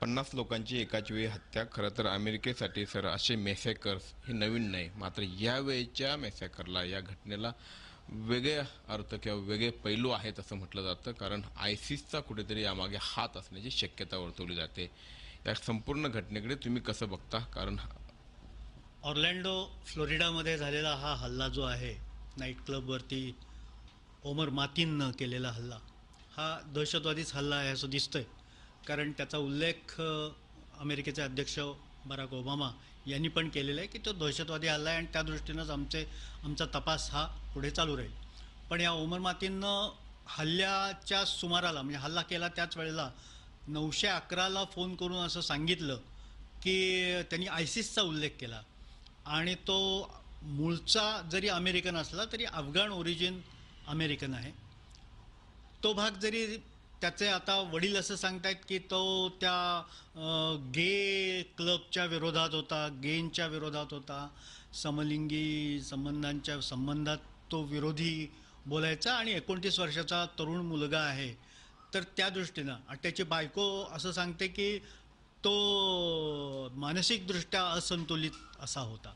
50 लोकांची एकाच वेळी हत्या. खरं तर अमेरिकेसाठी सर असे मेसॅकर्स हे नवीन नाही, मात्र यावेळेच्या मेसॅकरला, या घटनेला वेगळे अर्थ किंवा वेगळे पैलू आहेत असं म्हटलं जातं. कारण आयसिसचा कुठेतरी यामागे हात असण्याची शक्यता वर्तवली जाते. या संपूर्ण घटनेकडे तुम्ही कसं बघता? कारण ऑर्लॅन्डो फ्लोरिडामध्ये झालेला हा हल्ला जो आहे, नाईट क्लबवरती ओमर मातीननं केलेला हल्ला, हा दहशतवादीच हल्ला आहे असं दिसतंय. कारण त्याचा उल्लेख अमेरिकेचे अध्यक्ष बराक ओबामा यांनी पण केलेला आहे की तो दहशतवादी हल्ला आहे आणि त्या दृष्टीनंच आमचा तपास हा पुढे चालू राहील. पण या ओमर मातीननं हल्ल्याच्या सुमाराला, म्हणजे हल्ला केला त्याच वेळेला 911ला फोन करून असं सांगितलं की त्यांनी आयसिसचा उल्लेख केला आणि तो मूळचा जरी अमेरिकन असला तरी अफगाण ओरिजिन अमेरिकन आहे. तो भाग जरी त्याचे आता वडील असं सांगतायत की तो त्या गे क्लबच्या विरोधात होता, गेंच्या विरोधात होता, समलिंगी संबंधात तो विरोधी बोलायचा आणि 29 वर्षाचा तरुण मुलगा आहे. तर त्या दृष्टीनं त्याची बायको असं सांगते की तो मानसिकदृष्ट्या असंतुलित असा होता.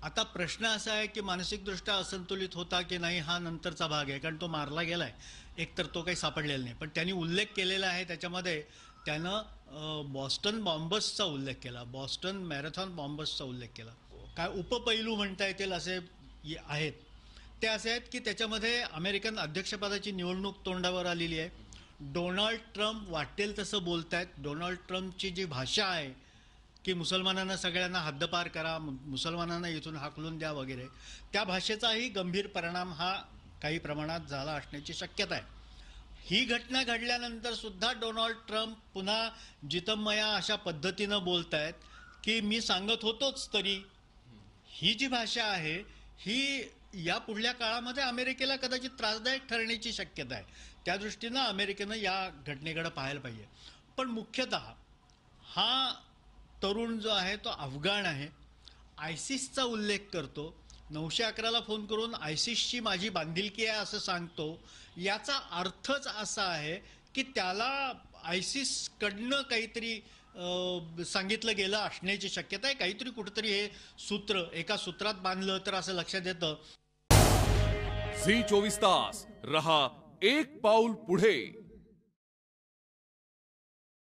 आता प्रश्न असा आहे की मानसिकदृष्ट्या असंतुलित होता की नाही हा नंतरचा भाग आहे, कारण तो मारला गेलाय. एकतर तो काही सापडलेला नाही, पण त्यांनी उल्लेख केलेला आहे त्याच्यामध्ये. त्यानं बॉस्टन बॉम्बर्सचा उल्लेख केला, बॉस्टन मॅरेथॉन बॉम्बर्सचा उल्लेख केला. काय उपपैलू म्हणता येतील असे आहेत ते असे आहेत की त्याच्यामध्ये अमेरिकन अध्यक्षपदाची निवडणूक तोंडावर आलेली आहे. डोनाल्ड ट्रम्प वाटेल तसं बोलतायत. डोनाल्ड ट्रम्पची जी भाषा आहे की मुसलमानांना सगळ्यांना हद्दपार करा, मुसलमानांना इथून हाकलून द्या वगैरे, त्या भाषेचाही गंभीर परिणाम हा काही प्रमाणात झाला असण्याची शक्यता आहे. ही घटना घडल्यानंतर सुद्धा डोनाल्ड ट्रम्प पुन्हा जितमया अशा पद्धतीनं बोलतायत की मी सांगत होतोच तरी. ही जी भाषा आहे ही या पुढल्या काळामध्ये अमेरिकेला कदाचित त्रासदायक ठरण्याची शक्यता आहे. त्या दृष्टीनं अमेरिकेनं या घटनेकडे पाहायला पाहिजे. पण मुख्यतः हा तरुण जो आहे तो अफगाण आहे, आयसिसचा उल्लेख करतो, 911ला फोन करून आयसिसची माझी बांधिलकी आहे असं सांगतो. याचा अर्थच असा आहे की त्याला आयसिसकडनं काहीतरी सांगितलं गेलं असण्याची शक्यता आहे. काहीतरी कुठेतरी हे सूत्र एका सूत्रात बांधलं तर असं लक्षात येतं. झी 24 तास रहा एक पाऊल पुढे.